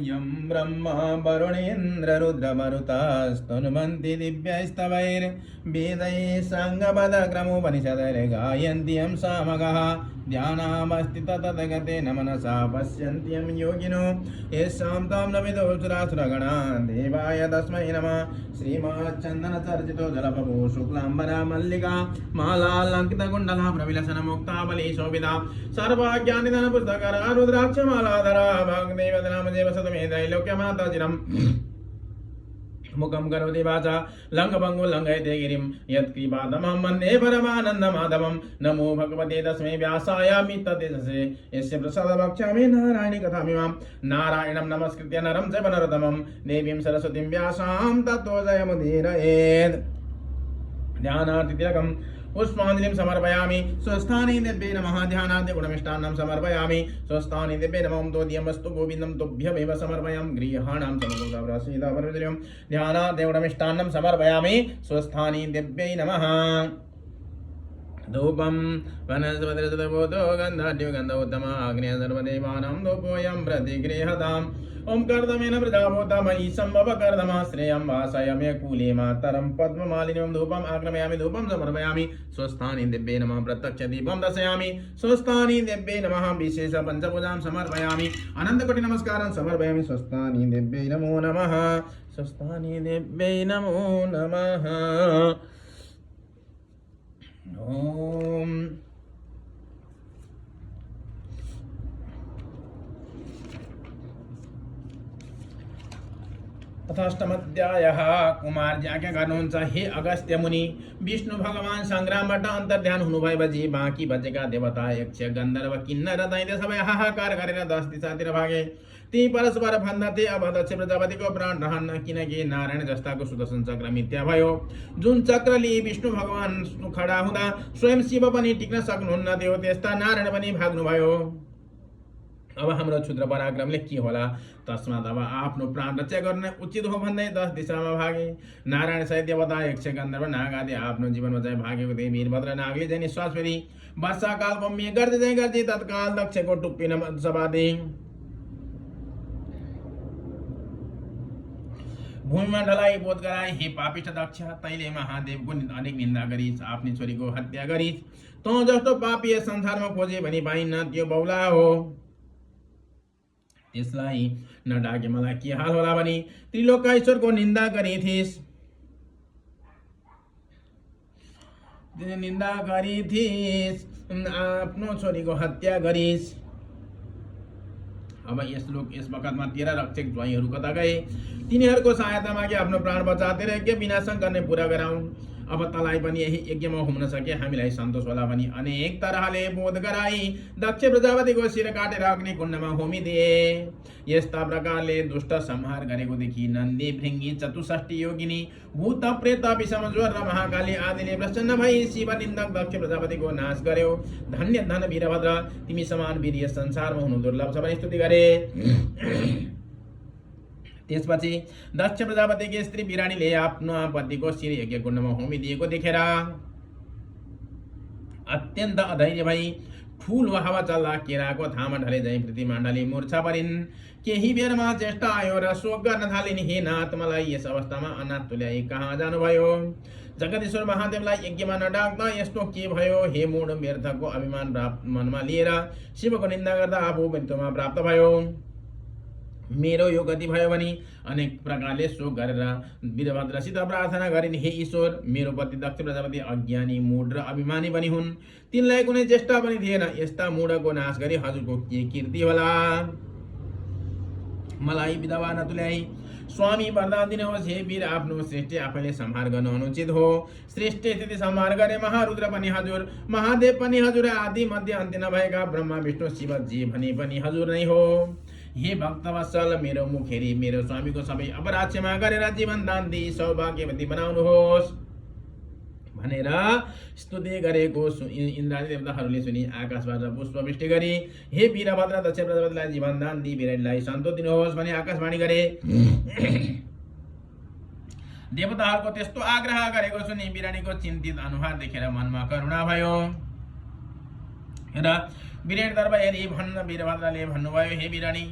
यं ब्रह्मा वरुणेन्द्र रुद्रमरुतास्तनुमन्ति दिव्यैस्तवैर्वेदैः साङ्गपदक्रमोपनिषदैर्गायन्ति यं सामगः ध्यानामस्ति ततगतेन मनसा पश्यन्ति यं योगिनो येषां तं न विदो सुरासुरगणा देवाय तस्मै नमः श्रीमच्चन्दनचर्चितो जलपभो शुक्लाम्बरा मल्लिका मालालङ्कृतकुण्डला प्रविलसनमुक्तावली शोभिता सर्वज्ञानिधनपुस्तकरा रुद्राक्षमालाधरा भगदेवतनामदेव सतमे त्रैलोक्यमाताचिरम् मुखं करोति वाचा लङ्घभङ्गो लङ्घयते गिरिं यत्कृपातमहं वन्दे परमानन्दमाधवं नमो भगवते तस्मै व्यासाय मिततेजसे यस्य प्रसादवक्ष्यामि नारायणी कथामिमां नारायणं नमस्कृत्य नरं चैव नरोत्तमं देवीं सरस्वतीं व्यासां ततो जयमुदीरयेत् ध्यानार्थितिलकम् पुष्पाञ्जलिं समर्पयामि स्वस्थाने दिव्ये नमः ध्यानार्थे गुणमिष्टान्नं समर्पयामि स्वस्थाने दिव्ये नमः तोदियमस्तु गोविन्दं तुभ्यमेव समर्पयामि गृहाणां समर्पयामि ध्यानार्थे गुणमिष्टान्नं समर्पयामि स्वस्थाने दिव्ये नमः धूपं वनस्पतिर्सुतबोधो गन्धाढ्यो गन्ध उत्तम आग्नेय सर्वदेवानां धूपोऽयं प्रतिगृह्यताम् ओम कर्दमेन प्रजाभूतमयि सम्भव कर्दम श्रेयं वासयामि कूले मातरं पद्ममालिनीं धूपम् आग्रमयामि धूपं समर्पयामि स्वस्थानि दिव्ये नमः प्रत्यक्ष दीपं दर्शयामि स्वस्थानि दिव्ये नमः विशेष पंचभुजां समर्पयामि अनन्तकोटि नमस्कारं समर्पयामि स्वस्थानि दिव्ये नमो नमः स्वस्थानि दिव्ये नमो नमः ओम अथाष्टमध्यायः कुमार ज्ञाके गर्नुहुन्छ हे अगस्त्य मुनि विष्णु भगवान संग्रामबाट अन्तर्ध्यान हुनुभएपछि बाँकी बचेका देवता यक्ष गन्धर्व किन्नर दैत्य सबै हाहाकार गरेर 10 दिशातिर भागे ती परस्पर भन्दथे अब दक्ष प्रजापतिको प्राण रहन्न किनकि नारायण जस्ताको सुदर्शन चक्र मिथ्या भयो जुन चक्रले विष्णु भगवान खडा हुँदा स्वयं शिव पनि टिक्न सक्नुहुन्न थियो त्यस्ता नारायण पनि भाग्नु भयो अब हाम्रो क्षुद्र पराक्रमले के होला तस्मात् अब आफ्नो प्राण रक्षा गर्न उचित हो भन्दै 10 दिशामा भागे नारायण सहित देवता यक्ष गन्धर्व नाग आदि आफ्नो जीवन बचाइ भागेको देवी वीरभद्र नागले चाहिँ निश्वास फेरि वर्षाकालको मेघ गर्दै तत्काल दक्षको टुप्पिन सबादे भूमिमा ढलाई बोध गराए हे पापिष्ठ दक्ष तैले महादेवको अनेक निन्दा गरिस् आफ्नी छोरीको हत्या गरिस् तँ जस्तो पापी यस संसारमा खोजे भनी पाइन्न त्यो बौला हो त्यसलाई नडाके मलाई के हाल होला भनी त्रिलोकेश्वरको निन्दा गरिथिस् आफ्नो छोरीको हत्या गरिस् अब यस वखतमा 13 रक्षक ज्वाइँहरू कता गए तिनीहरूको सहायता मागे आफ्नो प्राण बचाएर यज्ञ विनाशन गर्ने पूरा गराउँ अब तलाई पनि यही यज्ञमा हुन सके हामीलाई सन्तोष होला भनी अनेक तरहले बोध गराई दक्ष प्रजापतिको शिर काटेर अग्निकुण्डमा होमिदिए यस्ता प्रकारले दुष्ट संहार गरेको देखि नन्दी भृङ्गी 64 योगिनी भूत प्रेत विषम ज्वर र महाकाली आदिले प्रसन्न भई शिव निन्दक दक्ष प्रजापतिको नाश गर्यो धन्य धन वीरभद्र तिमी समान वीर यस संसारमा हुनु दुर्लभ छ भनी स्तुति गरे त्यसपछि दक्ष प्रजापतिकी स्त्री बिरानीले आफ्नो पतिको शिर यज्ञ कुण्डमा होमिदिएको देखेर अत्यन्त अधैर्य भई ठूलो हावा चल्दा केराको थामा ढले झैं पृथ्वीमाण्डली मूर्छा परिन् केही बेरमा चेष्टा आयो र शोक गर्न थालिन् हे नाथ मलाई यस अवस्थामा अनाथ तुल्याई कहाँ जानुभयो जगदीश्वर महादेवलाई यज्ञमा नडाक्दा यस्तो के भयो हे मूढ व्यर्थको अभिमान मनमा लिएर शिवको निन्दा गर्दा आफू मृत्युमा प्राप्त भयो मेरो यो गति भयो भने अनेक प्रकारले शोक गरेर वीरभद्रसित प्रार्थना गरिन् हे ईश्वर मेरो पति दक्ष प्रजापति अज्ञानी मूढ र अभिमानी पनि हुन् तिनलाई कुनै चेष्टा पनि थिएन यस्ता मूढको नाश गरी हजुरको के कीर्ति होला मलाई विधवा नतुल्याई स्वामी वरदान दिनुहोस् हे वीर आफ्नो सृष्टि आफैले संहार गर्नु अनुचित हो सृष्टि स्थिति संहार गरे महारुद्र पनि हजुर महादेव पनि हजुर आदि मध्य अन्त्य नभएका ब्रह्मा विष्णु शिव जे भने पनि हजुर नै हो हे भक्तवत्सल मेरो मुख हेरी मेरो स्वामीको सबै अपराध क्षमा गरेर जीवन दान दिई सौभाग्यवती बनाउनुहोस् भनेर स्तुति गरेको इन्द्रादी देवताहरूले सुनि आकाशबाट पुष्पवृष्टि गरी हे वीरभद्र दक्ष प्रजापतिलाई जीवन दान दिई वीरलाई सन्तोष दिनुहोस् भने आकाशवाणी गरे देवताहरूको त्यस्तो आग्रह गरेको सुनि बिरानीको चिन्तित अनुहार देखेर मनमा करुणा भयो र वीरेण दरबार हेरी भन्न वीरभद्रले भन्नुभयो हे बिरानी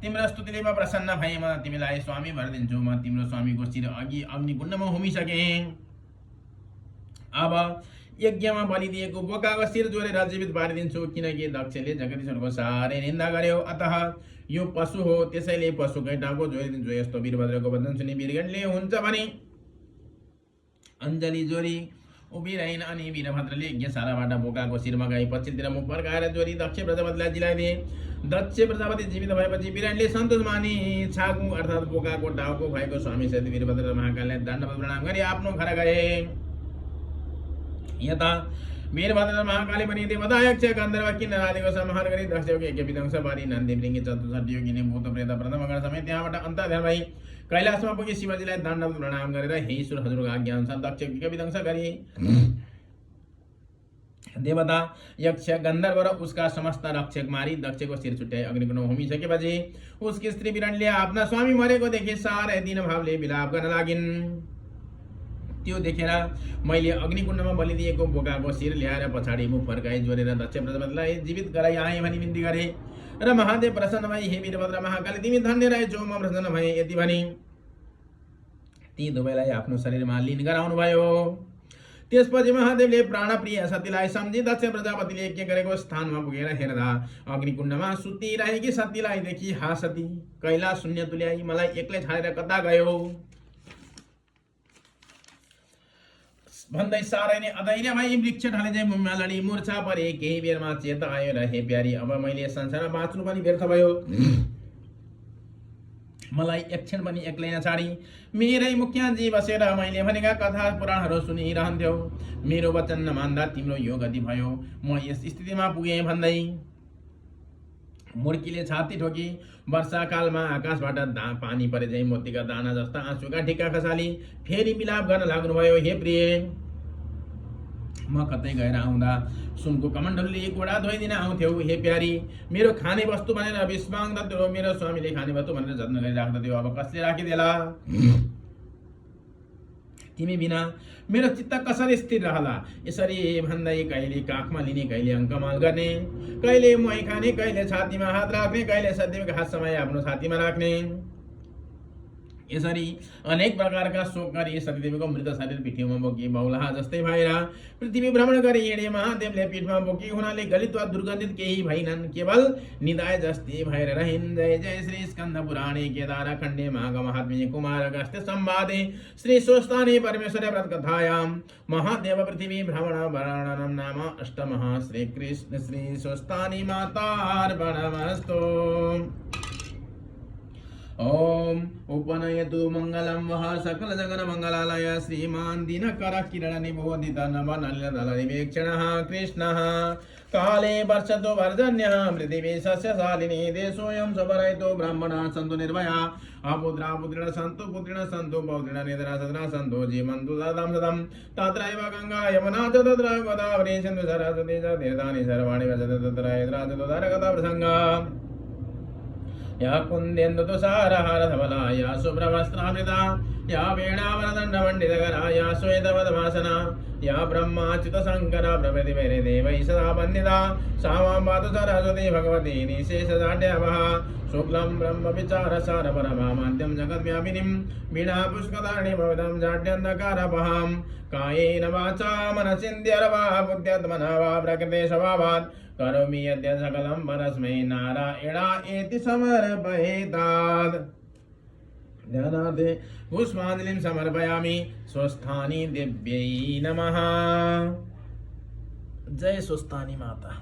तिम्रो स्तुतिले म प्रसन्न भए, म तिमीलाई स्वामी भरिदिन्छु। म तिम्रो स्वामीको शिर अघि अग्निकुण्डमा होमिसकेँ। अब यज्ञमा बलिदिएको बोकाको शिर जोडेर जीवित पारिदिन्छु, किनकि दक्षले जगदीश्वरको साह्रै निन्दा गर्यो। अतः यो पशु हो, त्यसैले पशुकै टाउको जोडिदिन्छु। यस्तो वीरभद्रको वचन सुनि वीरगणले हुन्छ भने अञ्जली जोरी उभिरहन् अनि वीरभद्रले यज्ञशालाबाट बोकाको शिर मगाई पछिल्तिर मुख फर्काएर जोरी दक्ष प्रजापतिलाई जिलाइदिए। दक्ष प्रजापति जीवित भएपछि वीरगणले सन्तोष मानी छागु अर्थात् बोकाको टाउको भएको स्वामी सहित वीरभद्र र महाकाललाई दण्डवत प्रणाम गरी आफ्नो घर गए। यता वीरभद्र महाकाली पनि देवता यक्ष गन्धर्व किन्नर आदिको संहार गरी दक्षको यज्ञ विध्वंस पारी नन्दी मृङ्गी चतुर्षठी योगिनी भूत प्रेत प्रथम गण समेत त्यहाँबाट अन्तर्ध्यान भई कैलाशमा पुगी शिवजीलाई दण्डवत प्रणाम गरेर हे ईश्वर हजुरको आज्ञा अनुसार दक्ष यज्ञ विध्वंस गरी देवता यक्ष गन्धर्व र उसका समस्त रक्षक मारी दक्षको शिर छुट्याई अग्निकुण्डमा होमिसकेपछि उसकी स्त्री वीरगणले आफ्ना स्वामी मरेको देखे साह्रै दीन भावले विलाप गर्न लागिन्। त्यो देखेर मैले अग्निकुण्डमा बलिदिएको बोकाको शिर ल्याएर पछाडि मुख फर्काई जोडेर दक्ष प्रजापतिलाई जीवित गराई आएँ भनी बिन्ती गरे र महादेव प्रसन्न भई हे वीरभद्र महाकाली तिमी धन्य रहेछौ, म प्रसन्न भए यति भनी ती दुवैलाई आफ्नो शरीरमा लीन गराउनु भयो। त्यसपछि महादेवले प्राणप्रिय सतीलाई सम्झी दक्ष प्रजापतिले यज्ञ गरेको स्थानमा पुगेर हेर्दा अग्निकुण्डमा सुतिरहेकी सतीलाई देखि हा सती कैलाश शून्य तुल्याई मलाई एक्लै छाडेर कता गयो भन्दै साह्रै नै अधैर्य भई वृक्ष ढले चाहिँ मुम्मा लडी मूर्छा परे। केही बेरमा चेत आयो र हे प्यारी अब मैले संसारमा बाँच्नु पनि व्यर्थ भयो, मलाई एकछिन पनि एक्लै नछाडी मेरै मुख्याजी बसेर मैले भनेका कथा पुराणहरू सुनिरहन्थ्यौ। मेरो वचन नमान्दा तिम्रो यो गति भयो, म यस स्थितिमा पुगेँ भन्दै मुर्कीले छाती ठोकी वर्षाकालमा आकाशबाट पानी परे झैं मोतीका दाना जस्ता आँसुका ढिक्का खसाली फेरि मिलाप गर्न लाग्नुभयो। हे प्रिय, म कतै गएर आउँदा सुनको कमण्डलले गोडा धोइदिन आउँथ्यौ। हे प्यारी, मेरो खाने वस्तु भनेर विष माग्दथ्यौ, मेरो स्वामीले खाने वस्तु भनेर जत्न गरिराख्दथ्यौ, अब कसले राखिदेला? तिमी बिना मेरो चित्त कसरी स्थिर रहला? यसरी भन्दै कहिले काखमा लिने, कहिले अङ्कमाल गर्ने, कहिले मोही खाने, कहिले छातीमा हात राख्ने, कहिले सदैव घाँस समय आफ्नो छातीमा राख्ने, यसरी अनेक प्रकारका शोक गरी सतीदेवीको मृत शरीर पिठीमा बोकी बौलाहा जस्तै भएर पृथ्वी भ्रमण गरी हिँडे। महादेवले पीठमा बोकी हुनाले गलित वा दुर्गन्धित केही भइनन्, केवल निदाय जस्ती भएर रहिन्। जय जय श्री स्कन्द पुराणे केदार खण्डे माघ महात्म्ये कुमार अगस्त्य संवादे श्री स्वस्ताने परमेश्वर व्रत कथायां महादेव पृथ्वी भ्रमण वर्णनम नाम अष्टमः। श्री कृष्ण श्री स्वस्तानि मातार्पणमस्तु। ओम उपनयतु मंगलम वह सकल जगन मंगलालय श्रीमान दिनकर किरण निबोधित नवनलिनदलनिवेक्षणः कृष्णः काले वर्षतो वर्जन्यः पृथिवी सस्यशालिनी देशोऽयं स्वरयितो ब्राह्मणाः सन्तु निर्भया अपुत्रा पुत्रिणः सन्तु पुत्रिणः सन्तु पौत्रिणः निधना सदना सन्तु जीवन्तु सदां सदं तत्रैव गङ्गा यमुना च तत्र गोदावरी सिन्धु सरस्वती च तीर्थानि सर्वाणि वसन्ति तत्र यत्राजतोदरगता प्रसङ्गा या कुन्देन्दु तुषारहार धवला या शुभ्रवस्त्रामृता या वीणावरदण्डमण्डितकरा या श्वेतपद्मासना या ब्रह्माच्युत शङ्करा प्रभृति देवैः सदा वन्दिता सा मां पातु सरस्वती भगवती निशेषजाड्यावहा शुक्लं ब्रह्म विचारसार परमाद्यं जगद्व्यापिनीं वीणा पुष्कतानि भवतां जाड्यन्धकारपहां कायेन वाचा मनसिन्द्यर्वा बुद्ध्यात्मना वा प्रकृते स्वभावात् करोमि यद्य सकलं परस्मै नारायणायेति समर्पयेतात्। ध्यानार्थे पुष्पाञ्जलिं समर्पयामि। स्वस्थानि दिव्यै नमः। जय स्वस्थानि माता।